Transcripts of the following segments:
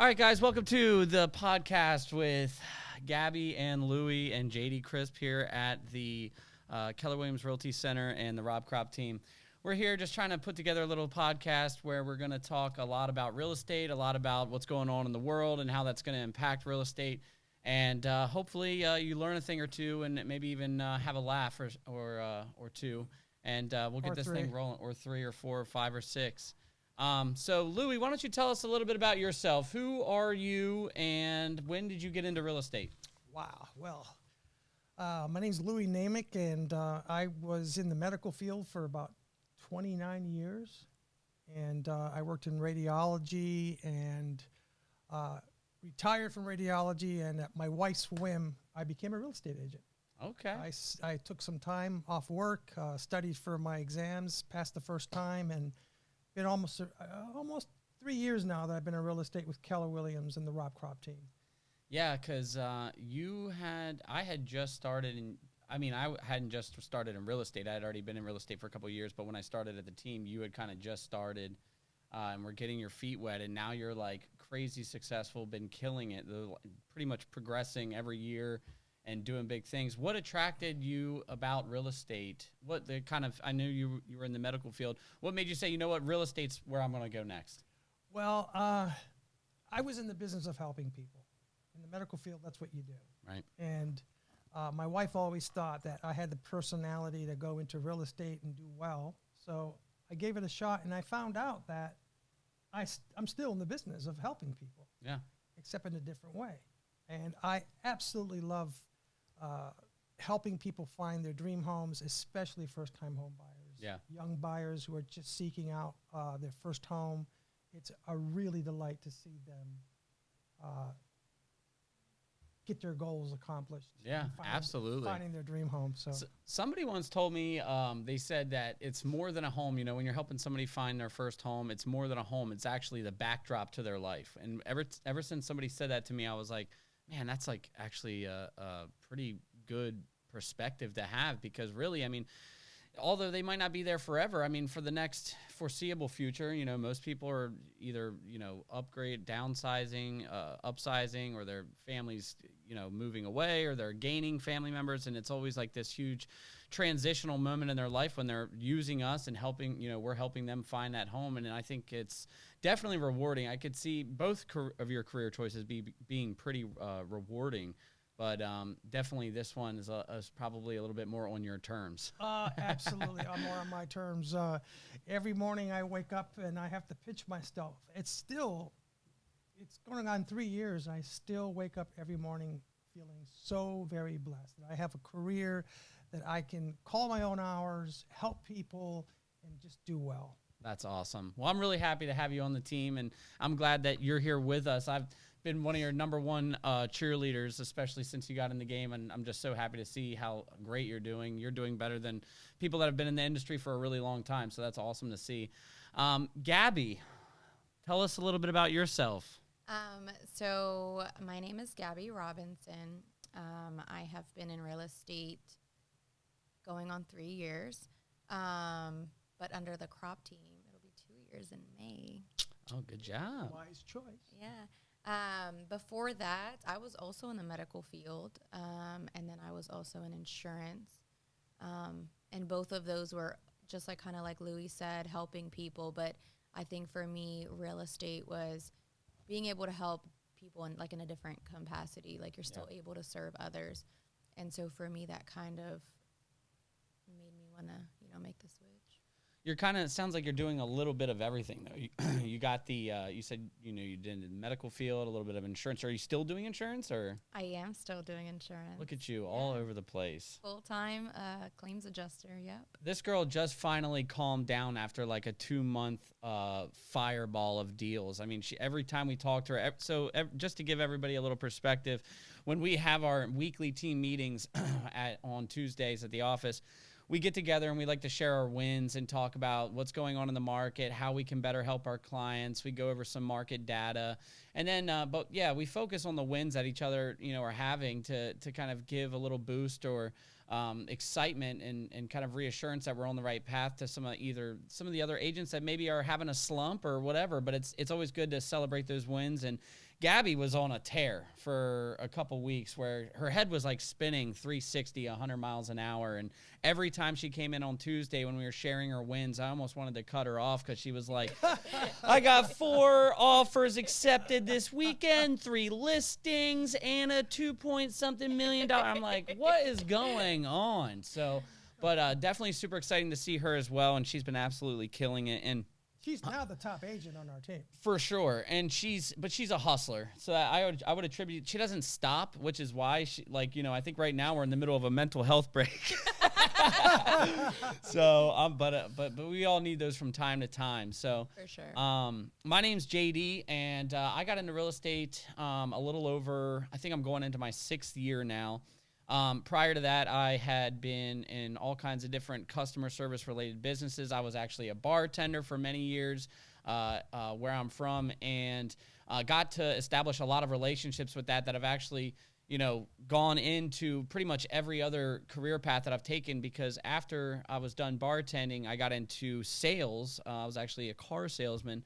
right, guys, welcome to the podcast with Gabby and Louie and JD Crisp here at the Keller Williams Realty Center and the Rob Crop team. We're here just trying to put together a little podcast where we're going to talk a lot about real estate, a lot about what's going on in the world and how that's going to impact real estate. And hopefully you learn a thing or two and maybe even have a laugh or two. And we'll get this thing rolling, or 3 or 4 or 5 or 6. So, Louie, why don't you tell us a little bit about yourself? Who are you, and when did you get into real estate? Wow. Well, my name's Louie Namick, and I was in the medical field for about 29 years. And I worked in radiology and retired from radiology. And at my wife's whim, I became a real estate agent. Okay. I took some time off work, studied for my exams, passed the first time, and been almost 3 years now that I've been in real estate with Keller Williams and the Rob Crop team. Yeah, because I hadn't just started in real estate. I had already been in real estate for a couple of years, but when I started at the team, you had kind of just started and were getting your feet wet, and now you're like crazy successful, been killing it, pretty much progressing every year and doing big things. What attracted you about real estate? I knew you were in the medical field. What made you say, you know what, real estate's where I'm going to go next? Well, I was in the business of helping people. In the medical field, that's what you do. Right. And my wife always thought that I had the personality to go into real estate and do well. So I gave it a shot, and I found out that I'm still in the business of helping people. Yeah. Except in a different way. And I absolutely love helping people find their dream homes, especially first-time home buyers. Yeah. Young buyers who are just seeking out their first home. It's a really delight to see them get their goals accomplished. Yeah, absolutely. Finding their dream home. So somebody once told me, they said that it's more than a home. You know, when you're helping somebody find their first home, it's more than a home. It's actually the backdrop to their life. And ever since somebody said that to me, I was like, man, that's like actually a pretty good perspective to have, because really, I mean, although they might not be there forever, I mean, for the next foreseeable future, you know, most people are either, you know, downsizing, upsizing, or their families, you know, moving away, or they're gaining family members. And it's always like this huge transitional moment in their life when they're using us and helping, you know, we're helping them find that home. And I think it's definitely rewarding. I could see both of your career choices being pretty rewarding. But definitely this one is probably a little bit more on your terms. Absolutely. I'm more on my terms. Every morning I wake up and I have to pitch myself. It's going on 3 years. I still wake up every morning feeling so very blessed. I have a career that I can call my own hours, help people, and just do well. That's awesome. Well, I'm really happy to have you on the team, and I'm glad that you're here with us. I've been one of your number one cheerleaders, especially since you got in the game, and I'm just so happy to see how great you're doing. You're doing better than people that have been in the industry for a really long time, so that's awesome to see. Gabby, tell us a little bit about yourself. So my name is Gabby Robinson. I have been in real estate going on 3 years, but under the crop team, it'll be 2 years in May. Oh, good job. Wise choice. Yeah. Before that, I was also in the medical field, and then I was also in insurance. And both of those were just like kind of like Louie said, helping people. But I think for me, real estate was being able to help people in a different capacity. Like you're still able to serve others. And so for me, that kind of made me want to, make the switch. You're it sounds like you're doing a little bit of everything, though. You got the, you said, you did the medical field, a little bit of insurance. Are you still doing insurance, or? I am still doing insurance. Look at you, all over the place. Full-time claims adjuster, yep. This girl just finally calmed down after like a 2-month fireball of deals. I mean, every time we talk to her, just to give everybody a little perspective, when we have our weekly team meetings on Tuesdays at the office, we get together and we like to share our wins and talk about what's going on in the market, how we can better help our clients. We go over some market data. And then, we focus on the wins that each other, are having to kind of give a little boost or excitement and kind of reassurance that we're on the right path to some of the other agents that maybe are having a slump or whatever. But it's always good to celebrate those wins and Gabby was on a tear for a couple weeks where her head was like spinning 360, 100 miles an hour. And every time she came in on Tuesday when we were sharing her wins, I almost wanted to cut her off because she was like, I got 4 offers accepted this weekend, 3 listings, and a 2-point-something million. I'm like, what is going on? So, but definitely super exciting to see her as well. And she's been absolutely killing it. And she's now the top agent on our team. for sure. And she's a hustler. So I would attribute, she doesn't stop, which is why she, like, you know, I think right now we're in the middle of a mental health break. So, but we all need those from time to time. So For sure. my name's JD, and I got into real estate a little over, I think I'm going into my 6th year now. Prior to that, I had been in all kinds of different customer service related businesses. I was actually a bartender for many years where I'm from, and got to establish a lot of relationships with that have actually, you know, gone into pretty much every other career path that I've taken, because after I was done bartending, I got into sales. I was actually a car salesman.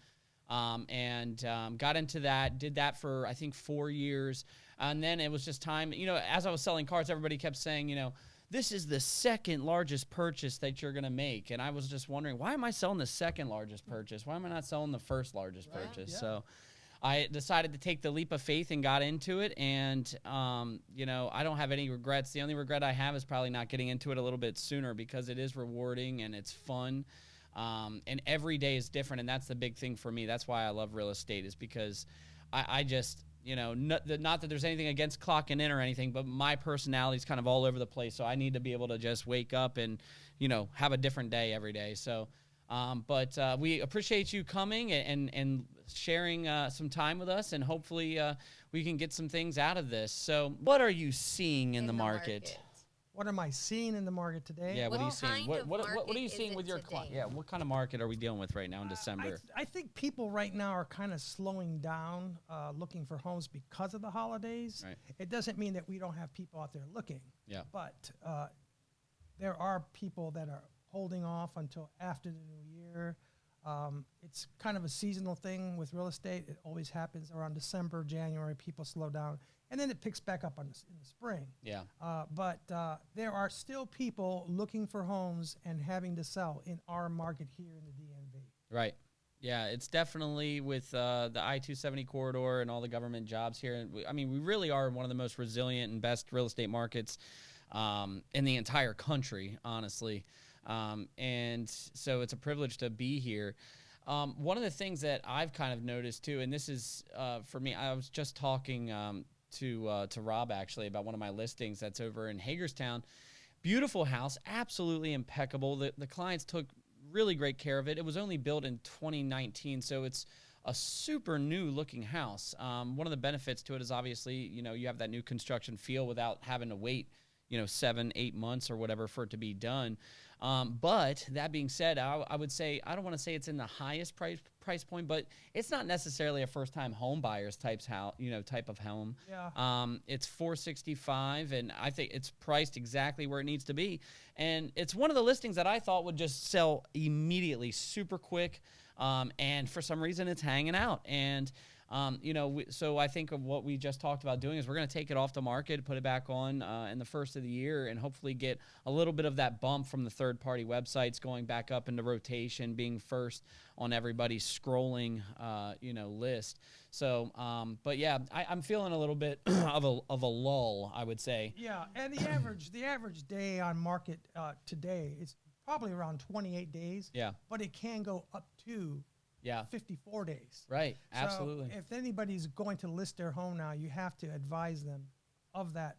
And got into that, did that for, I think, 4 years. And then it was just time, you know, as I was selling cars, everybody kept saying, you know, this is the second largest purchase that you're going to make. And I was just wondering, why am I selling the second largest purchase? Why am I not selling the first largest purchase? Yeah. So I decided to take the leap of faith and got into it. And, you know, I don't have any regrets. The only regret I have is probably not getting into it a little bit sooner, because it is rewarding and it's fun. And every day is different, and that's the big thing for me. That's why I love real estate, is because I just, you know, not that there's anything against clocking in or anything, but my personality is kind of all over the place, so I need to be able to just wake up and, you know, have a different day every day. So, but we appreciate you coming and sharing some time with us, and hopefully we can get some things out of this. So what are you seeing in the market? What am I seeing in the market today? Yeah, what are you What seeing? kind of What are you market seeing is with it your today? client? Yeah, what kind of market are we dealing with right now in December? I think people right now are kind of slowing down, looking for homes because of the holidays. Right. It doesn't mean that we don't have people out there looking. Yeah. But there are people that are holding off until after the new year. It's kind of a seasonal thing with real estate. It always happens around December, January. People slow down, and then it picks back up in the spring. Yeah. But there are still people looking for homes and having to sell in our market here in the DMV. Right. Yeah, it's definitely with the I-270 corridor and all the government jobs here. And I mean, we really are one of the most resilient and best real estate markets in the entire country, honestly. And so it's a privilege to be here. One of the things that I've kind of noticed too, and this is for me, I was just talking to Rob actually about one of my listings that's over in Hagerstown. Beautiful house, absolutely impeccable. The clients took really great care of it. It was only built in 2019, so it's a super new looking house. One of the benefits to it is obviously, you know, you have that new construction feel without having to wait, you know, 7-8 months or whatever for it to be done. But that being said, I would say, I don't want to say it's in the highest price point, but it's not necessarily a first time home buyers type of home. Yeah. It's $465, and I think it's priced exactly where it needs to be. And it's one of the listings that I thought would just sell immediately, super quick. And for some reason it's hanging out. And, you know, so I think of what we just talked about doing is we're going to take it off the market, put it back on in the first of the year, and hopefully get a little bit of that bump from the third-party websites going back up into rotation, being first on everybody's scrolling, you know, list. So, but yeah, I'm feeling a little bit of a lull, I would say. Yeah, and the average day on market today is probably around 28 days. Yeah. But it can go up to 54 days. Right. Absolutely. So if anybody's going to list their home now, you have to advise them of that.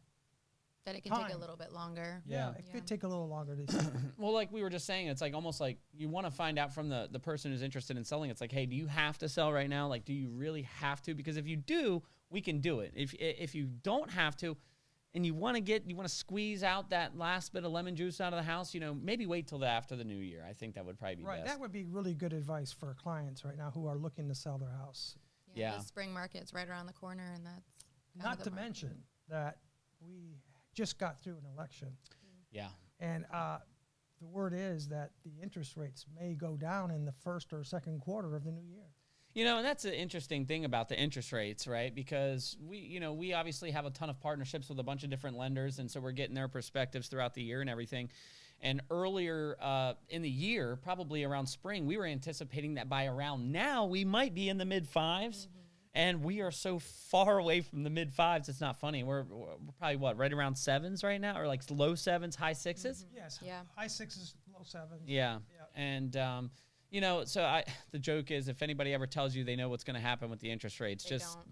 That it can take a little bit longer. Yeah, it could take a little longer to sell. Well, like we were just saying, it's like almost like you want to find out from the person who's interested in selling. It's like, hey, do you have to sell right now? Like, do you really have to? Because if you do, we can do it. If you don't have to, and you want to squeeze out that last bit of lemon juice out of the house, you know, maybe wait till after the new year. I think that would probably be right. best. That would be really good advice for clients right now who are looking to sell their house. Yeah. The spring market's right around the corner, and that's Not to mention that we just got through an election. Yeah. And the word is that the interest rates may go down in the first or second quarter of the new year. And that's an interesting thing about the interest rates, right? Because we obviously have a ton of partnerships with a bunch of different lenders, and so we're getting their perspectives throughout the year and everything. And earlier in the year, probably around spring, we were anticipating that by around now, we might be in the mid fives. Mm-hmm. And we are so far away from the mid fives, it's not funny. We're probably, right around sevens right now, or like low sevens, high sixes? Mm-hmm. Yes. Yeah. High sixes, low sevens. Yeah. And, so the joke is, if anybody ever tells you they know what's going to happen with the interest rates,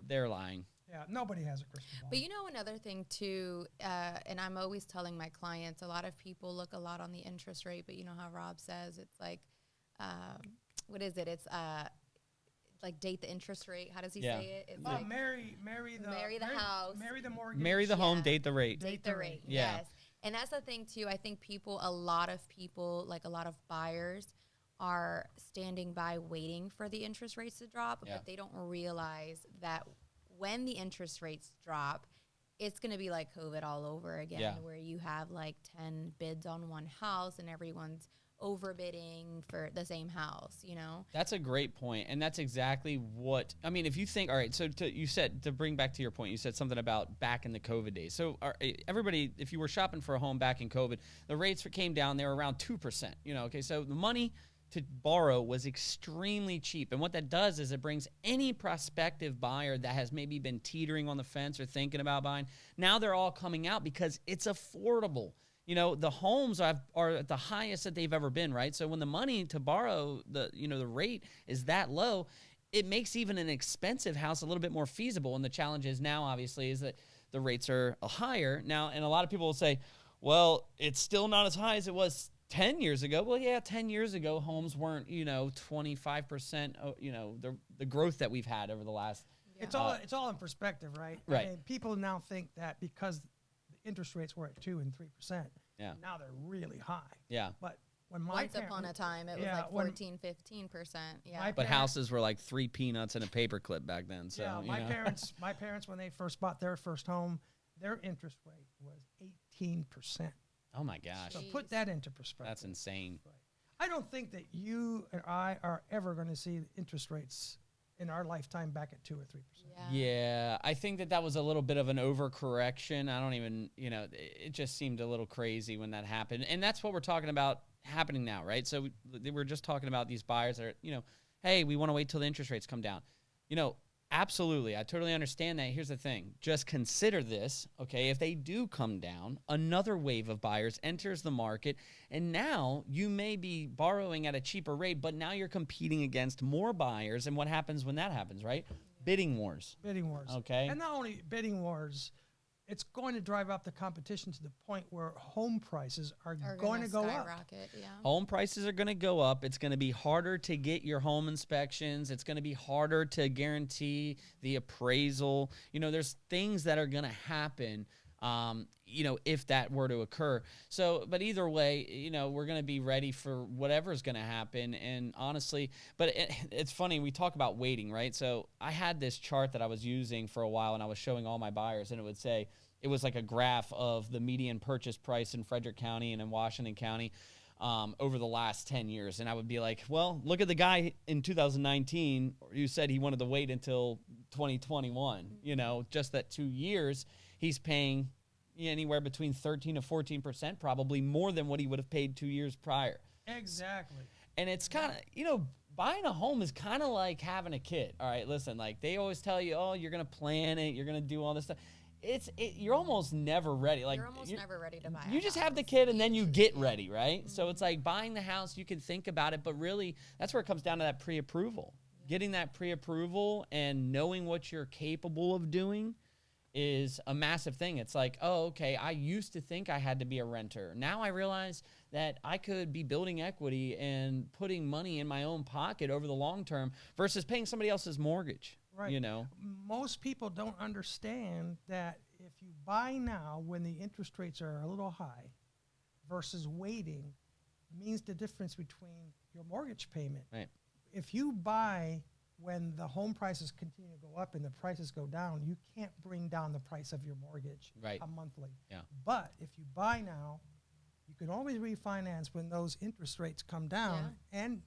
they're lying. Yeah, nobody has a crystal ball. But another thing too, and I'm always telling my clients, a lot of people look a lot on the interest rate, but you know how Rob says, it's like, what is it? It's like date the interest rate. How does he say it? It's like marry the house. Marry the mortgage. Marry the home, date the rate. Date the rate, yeah. Yes. And that's the thing too. I think a lot of people, like a lot of buyers, are standing by waiting for the interest rates to drop, but they don't realize that when the interest rates drop, it's going to be like COVID all over again, where you have like 10 bids on one house and everyone's overbidding for the same house, That's a great point. And that's exactly what, if you think, all right, so you said, to bring back to your point, you said something about back in the COVID days. So everybody, if you were shopping for a home back in COVID, the rates came down, they were around 2%, okay, so the money to borrow was extremely cheap. And what that does is it brings any prospective buyer that has maybe been teetering on the fence or thinking about buying, now they're all coming out because it's affordable. The homes are at the highest that they've ever been, right? So when the money to borrow, the rate is that low, it makes even an expensive house a little bit more feasible. And the challenge is now, obviously, is that the rates are higher now. And a lot of people will say, well, it's still not as high as it was 10 years ago. Well, yeah, 10 years ago, homes weren't, 25%, the growth that we've had over the last. It's all in perspective, right? Right. I mean, people now think that because the interest rates were at 2 and 3%, now they're really high. Yeah. But when once upon a time, it was like 14, 15%. Yeah. But houses were like 3 peanuts and a paperclip back then. So my parents, when they first bought their first home, their interest rate was 18%. Oh my gosh. So put that into perspective. That's insane. Right. I don't think that you and I are ever going to see interest rates in our lifetime back at 2 or 3%. Yeah, I think that was a little bit of an overcorrection. I don't even, it just seemed a little crazy when that happened. And that's what we're talking about happening now, right? So we're just talking about these buyers that are, hey, we want to wait till the interest rates come down. Absolutely. I totally understand that. Here's the thing. Just consider this, okay? If they do come down, another wave of buyers enters the market, and now you may be borrowing at a cheaper rate, but now you're competing against more buyers. And what happens when that happens, right? Bidding wars. Bidding wars. Okay. And not only bidding wars, it's going to drive up the competition to the point where home prices are going to go up. Yeah. Home prices are going to go up. It's going to be harder to get your home inspections. It's going to be harder to guarantee the appraisal. There's things that are going to happen, if that were to occur. So, but either way, we're going to be ready for whatever's going to happen. And honestly, but it's funny, we talk about waiting, right? So I had this chart that I was using for a while, and I was showing all my buyers, and it would say, it was like a graph of the median purchase price in Frederick County and in Washington County over the last 10 years. And I would be like, well, look at the guy in 2019 who said he wanted to wait until 2021. Just that 2 years, he's paying anywhere between 13 to 14%, probably more than what he would have paid 2 years prior. Exactly. And it's kind of, buying a home is kind of like having a kid. All right, listen, like they always tell you, oh, you're going to plan it, you're going to do all this stuff. You're almost never ready. Like you're never ready to buy. You just have the kid and then you get ready, right? Mm-hmm. So it's like buying the house, you can think about it, but really that's where it comes down to that pre-approval. Getting that pre-approval and knowing what you're capable of doing is a massive thing. It's like, oh, okay, I used to think I had to be a renter. Now I realize that I could be building equity and putting money in my own pocket over the long term versus paying somebody else's mortgage. Right. Most people don't understand that if you buy now when the interest rates are a little high versus waiting means the difference between your mortgage payment. Right. If you buy when the home prices continue to go up and the prices go down, you can't bring down the price of your mortgage monthly. Yeah. But if you buy now, you can always refinance when those interest rates come down, and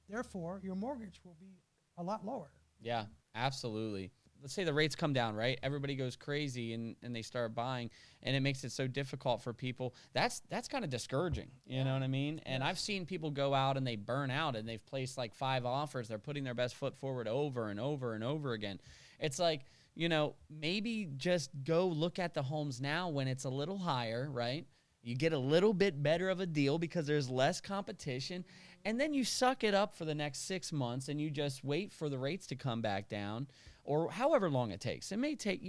therefore your mortgage will be a lot lower. Yeah, absolutely. Let's say the rates come down, right? Everybody goes crazy and they start buying, and it makes it so difficult for people. That's kind of discouraging. You know what I mean? And I've seen people go out and they burn out and they've placed like 5 offers. They're putting their best foot forward over and over and over again. It's like, maybe just go look at the homes now when it's a little higher, right? You get a little bit better of a deal because there's less competition. And then you suck it up for the next 6 months and you just wait for the rates to come back down, or however long it takes. It may take,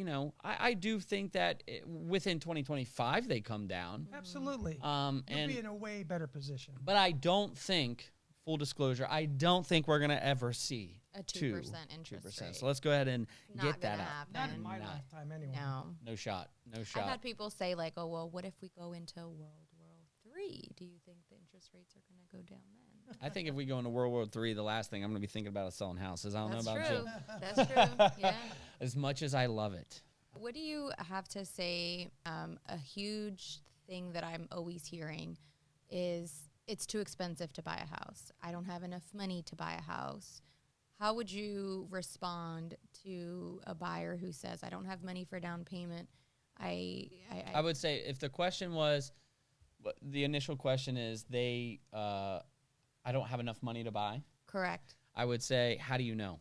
I do think that within 2025 they come down. Absolutely. You'll be in a way better position. But I don't think, full disclosure, I don't think we're going to ever see a 2% interest rate. So let's go ahead and get that out. Not in my lifetime anyway. No shot. I've had people say like, oh, well, what if we go into World War III? Do you think the interest rates are going to go down then? I think if we go into World War III, the last thing I'm going to be thinking about is selling houses. I don't know about you. That's true. Yeah. As much as I love it. What do you have to say? A huge thing that I'm always hearing is it's too expensive to buy a house. I don't have enough money to buy a house. How would you respond to a buyer who says, I don't have money for down payment? I would say if the question was, the initial question is I don't have enough money to buy. Correct. I would say, how do you know?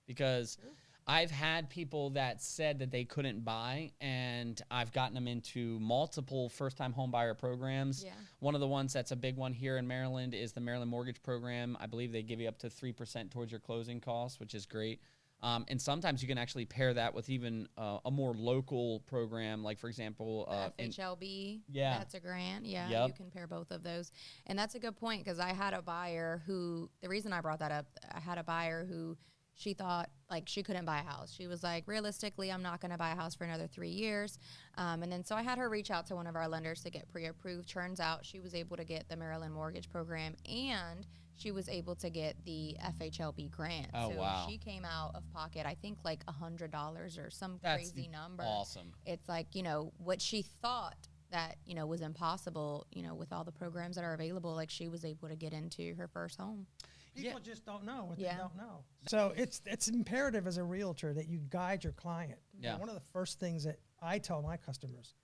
Because I've had people that said that they couldn't buy, and I've gotten them into multiple first-time home buyer programs. Yeah. One of the ones that's a big one here in Maryland is the Maryland Mortgage Program. I believe they give you up to 3% towards your closing costs, which is great. And sometimes you can actually pair that with even a more local program, like, for example, FHLB. Yeah. That's a grant. Yeah, Yep. You can pair both of those. And that's a good point, because I had a buyer who, the reason I brought that up, I had a buyer who she thought, like, she couldn't buy a house. She was like, realistically, I'm not going to buy a house for another 3 years. And then so I had her reach out to one of our lenders to get pre-approved. Turns out she was able to get the Maryland Mortgage Program, and she was able to get the FHLB grant. Oh, so wow. she came out of pocket, I think, like $100 or some That's crazy number. Awesome. It's like, what she thought that, was impossible, with all the programs that are available, like she was able to get into her first home. People just don't know what they don't know. So it's imperative as a realtor that you guide your client. Yeah. One of the first things that I tell my customers,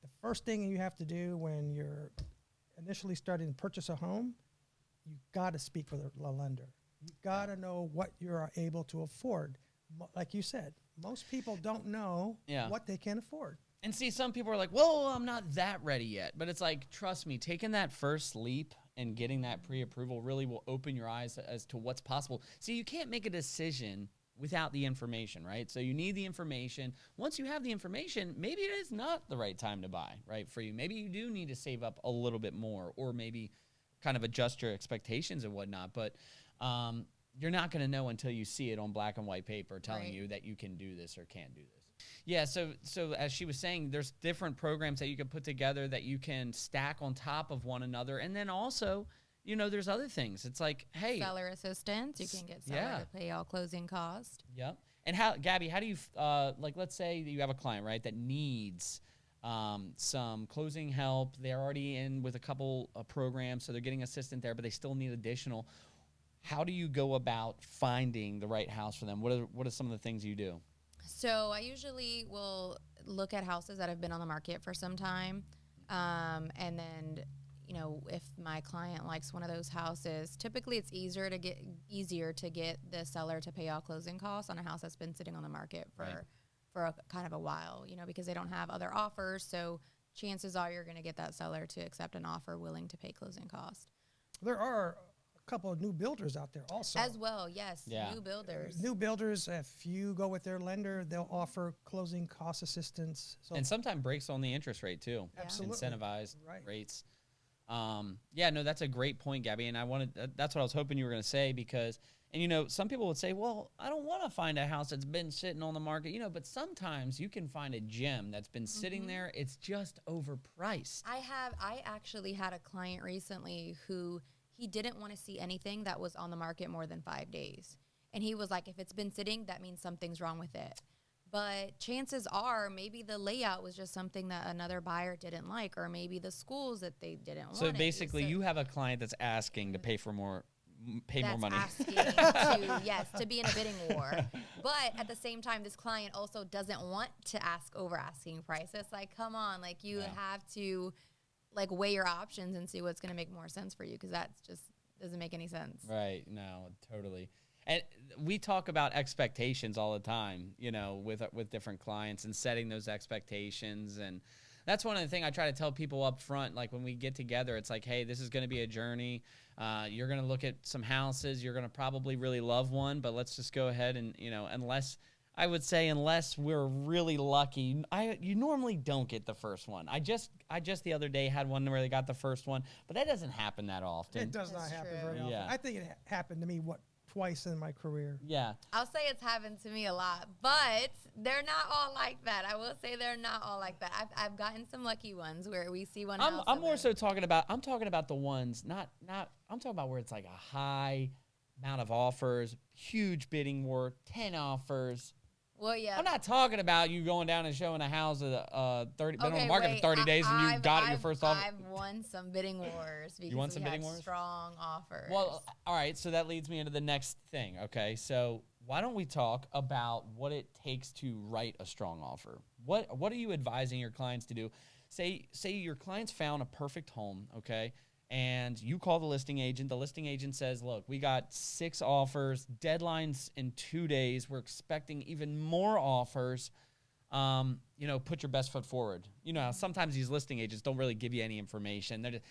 the first thing you have to do when you're initially starting to purchase a home, you got to speak with a lender. You got to know what you're able to afford. Like you said, most people don't know what they can afford. And see, some people are like, well, I'm not that ready yet. But it's like, trust me, taking that first leap and getting that pre-approval really will open your eyes as to what's possible. See, you can't make a decision without the information, right? So you need the information. Once you have the information, maybe it is not the right time to buy, right, for you. Maybe you do need to save up a little bit more, or maybe kind of adjust your expectations and whatnot. But you're not going to know until you see it on black and white paper telling you that you can do this or can't do this. Yeah, so as she was saying, there's different programs that you can put together that you can stack on top of one another. And then also, there's other things. It's like, hey. Seller assistance. You can get seller to pay all closing costs. Yep. And Gabby, how do you, let's say that you have a client, right, that needs some closing help. They're already in with a couple of programs, so they're getting assistance there, but they still need additional. How do you go about finding the right house for them? What are some of the things you do? So I usually will look at houses that have been on the market for some time. And then, if my client likes one of those houses, typically it's easier to get the seller to pay all closing costs on a house that's been sitting on the market for a kind of a while, because they don't have other offers. So chances are you're going to get that seller to accept an offer willing to pay closing costs. There are couple of new builders out there also. As well, yes. Yeah. New builders. New builders, if you go with their lender, they'll offer closing cost assistance. So and sometimes breaks on the interest rate too. Absolutely. Incentivized rates. No, that's a great point, Gabby. And that's what I was hoping you were going to say, because, and some people would say, well, I don't want to find a house that's been sitting on the market, but sometimes you can find a gem that's been sitting there. It's just overpriced. I actually had a client recently who he didn't want to see anything that was on the market more than 5 days. And he was like, if it's been sitting, that means something's wrong with it. But chances are maybe the layout was just something that another buyer didn't like, or maybe the schools that they didn't want. So basically you have a client that's asking to pay for more pay more that's money. asking to be in a bidding war. But at the same time, this client also doesn't want to ask over asking price. It's like, come on, like you have to like weigh your options and see what's going to make more sense for you, because that's just doesn't make any sense. Right. No, totally. And we talk about expectations all the time, you know, with different clients and setting those expectations. And that's one of the things I try to tell people up front. Like when we get together, it's like, hey, this is going to be a journey. You're going to look at some houses. You're going to probably really love one, but let's just go ahead and, you know, unless we're really lucky, you normally don't get the first one. I just the other day had one where they got the first one, but that doesn't happen that often. It does not happen very often. Yeah. I think it happened to me, twice in my career. Yeah. I'll say it's happened to me a lot, but they're not all like that. I will say they're not all like that. I've gotten some lucky ones where we see one house. I'm more so talking about the ones, I'm talking about where it's like a high amount of offers, huge bidding war, 10 offers. Well, yeah. I'm not talking about you going down and showing a house at 30, been on the market wait, for 30 days and you got your first offer. I've won some bidding wars because You won some we bidding had wars? strong offers. Well, all right, so that leads me into the next thing, okay? So why don't we talk about what it takes to write a strong offer? What are you advising your clients to do? Say your clients found a perfect home, okay? And you call the listing agent. The listing agent says, look, we got 6 offers, deadlines in 2 days. We're expecting even more offers. You know, put your best foot forward. You know, sometimes these listing agents don't really give you any information. They're just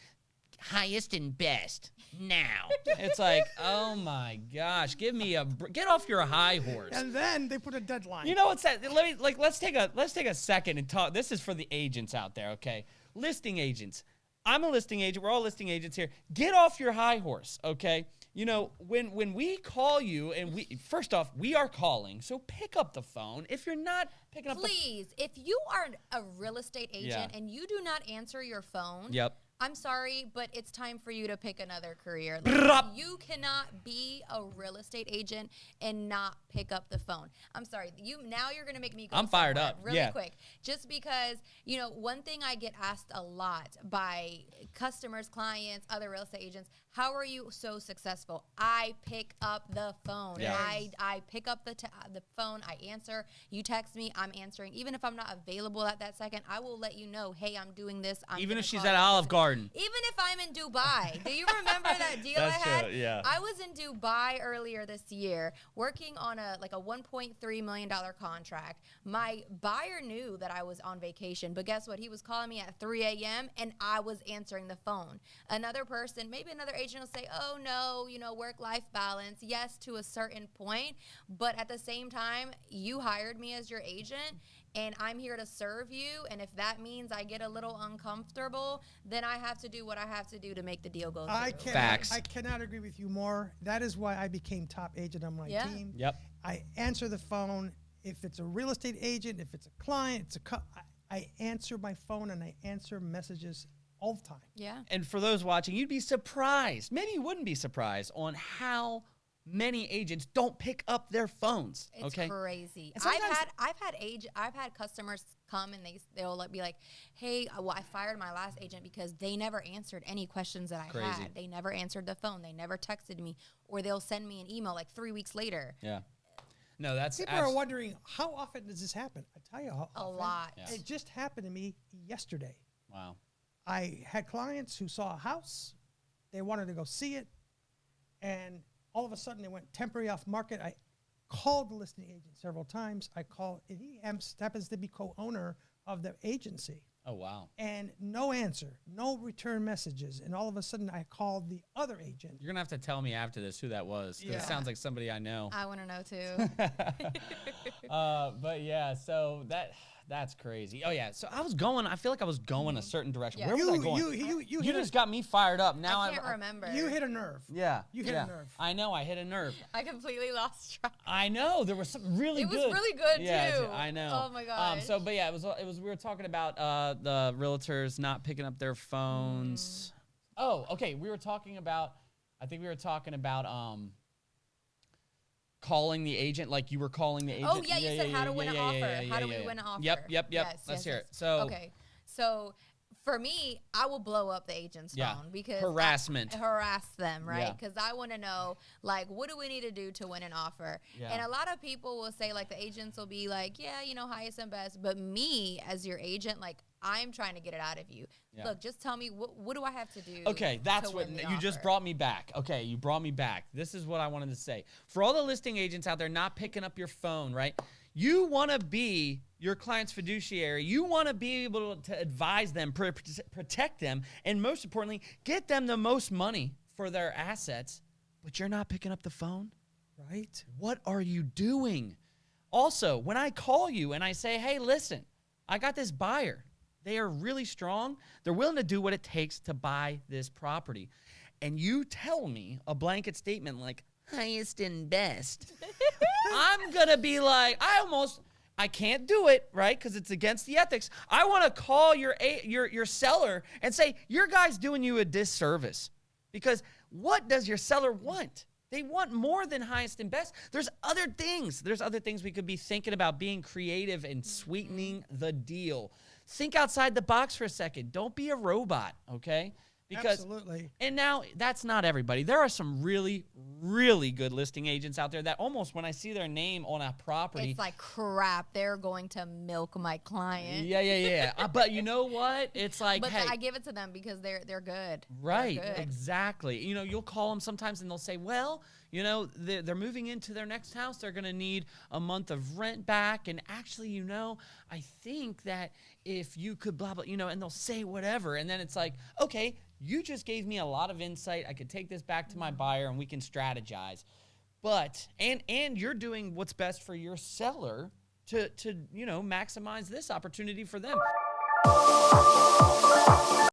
highest and best now. It's like, oh my gosh, get off your high horse. And then they put a deadline. You know what's that? Let's take a second and talk. This is for the agents out there, okay? Listing agents. I'm a listing agent. We're all listing agents here. Get off your high horse, okay? You know, when we call you, and first off, we are calling, so pick up the phone. If you're not picking up Please, if you are a real estate agent and you do not answer your phone, Yep. I'm sorry, but it's time for you to pick another career. Like, you cannot be a real estate agent and not pick up the phone. I'm sorry. Now you're going to make me go I'm fired somewhere up. really Yeah. quick. Just because, you know, one thing I get asked a lot by customers, clients, other real estate agents, how are you so successful? I pick up the phone. Yeah. I pick up the phone. I answer. You text me. I'm answering. Even if I'm not available at that second, I will let you know, hey, I'm doing this. Even if she's call at you. Olive Garden. Even if I'm in Dubai. Do you remember that deal I That's had? true, yeah. I was in Dubai earlier this year working on a $1.3 million contract. My buyer knew that I was on vacation, but guess what? He was calling me at 3 a.m. and I was answering the phone. Another person, maybe another agent will say, oh no, you know, work-life balance. Yes, to a certain point, but at the same time, you hired me as your agent and I'm here to serve you. And if that means I get a little uncomfortable, then I have to do what I have to do to make the deal go through. Facts. I cannot agree with you more. That is why I became top agent on my team. Yep. I answer the phone. If it's a real estate agent, if it's a client, I answer my phone and I answer messages all the time. Yeah. And for those watching, you'd be surprised. Maybe you wouldn't be surprised on how many agents don't pick up their phones. It's okay? crazy. And I've had customers come and they'll be like, hey, I fired my last agent because they never answered any questions that I had. They never answered the phone. They never texted me, or they'll send me an email like 3 weeks later. Yeah. No, that's people are wondering, how often does this happen? I tell you how a often. lot. Yes. It just happened to me yesterday. Wow. I had clients who saw a house, they wanted to go see it, and all of a sudden they went temporary off market. I called the listing agent several times. And he happens to be co-owner of the agency. Oh, wow. And no answer, no return messages. And all of a sudden I called the other agent. You're going to have to tell me after this who that was, because Yeah. it sounds like somebody I know. I want to know too. But yeah, so that's crazy. Oh yeah, so I feel like I was going a certain direction. Yeah. Where was I going? You You just got me fired up. Now I can't remember. You hit a nerve. Yeah. You hit a nerve. I know, I hit a nerve. I completely lost track. I know, there was some really It good. was really good Yeah, too. I know. Oh my gosh. So but yeah, it was we were talking about the realtors not picking up their phones. Oh, okay, I think we were talking about calling the agent, like you were calling the agent. Oh yeah, you said how to win an offer. How do we win an offer? Yep. Yes, Let's yes, hear yes. it. So okay, so for me, I will blow up the agent's phone because harass them, right? Because I want to know, like, what do we need to do to win an offer? Yeah. And a lot of people will say, like, the agents will be like, yeah, you know, highest and best. But me, as your agent, like, I'm trying to get it out of you. Yeah. Look, just tell me, what do I have to do? Okay, that's what you just brought me back. Okay, you brought me back. This is what I wanted to say. For all the listing agents out there not picking up your phone, right? You want to be your client's fiduciary. You want to be able to advise them, protect them, and most importantly, get them the most money for their assets, but you're not picking up the phone? Right. What are you doing? Also, when I call you and I say, hey, listen, I got this buyer. They are really strong. They're willing to do what it takes to buy this property. And you tell me a blanket statement like, highest and best. I'm going to be like, I can't do it, right? Because it's against the ethics. I want to call your seller and say, your guy's doing you a disservice. Because what does your seller want? They want more than highest and best. There's other things. There's other things we could be thinking about, being creative and sweetening the deal. Think outside the box for a second. Don't be a robot, okay? Because, absolutely. And now, that's not everybody. There are some really, really good listing agents out there that almost, when I see their name on a property, it's like, crap, they're going to milk my client. Yeah. But you know what? It's like, but hey, I give it to them because they're good. Right, they're good. Exactly. You know, you'll call them sometimes and they'll say, well, you know, they're moving into their next house. They're going to need a month of rent back. And actually, you know, I think that if you could blah, blah, you know, and they'll say whatever. And then it's like, okay, you just gave me a lot of insight. I could take this back to my buyer and we can strategize. But, and you're doing what's best for your seller to you know, maximize this opportunity for them.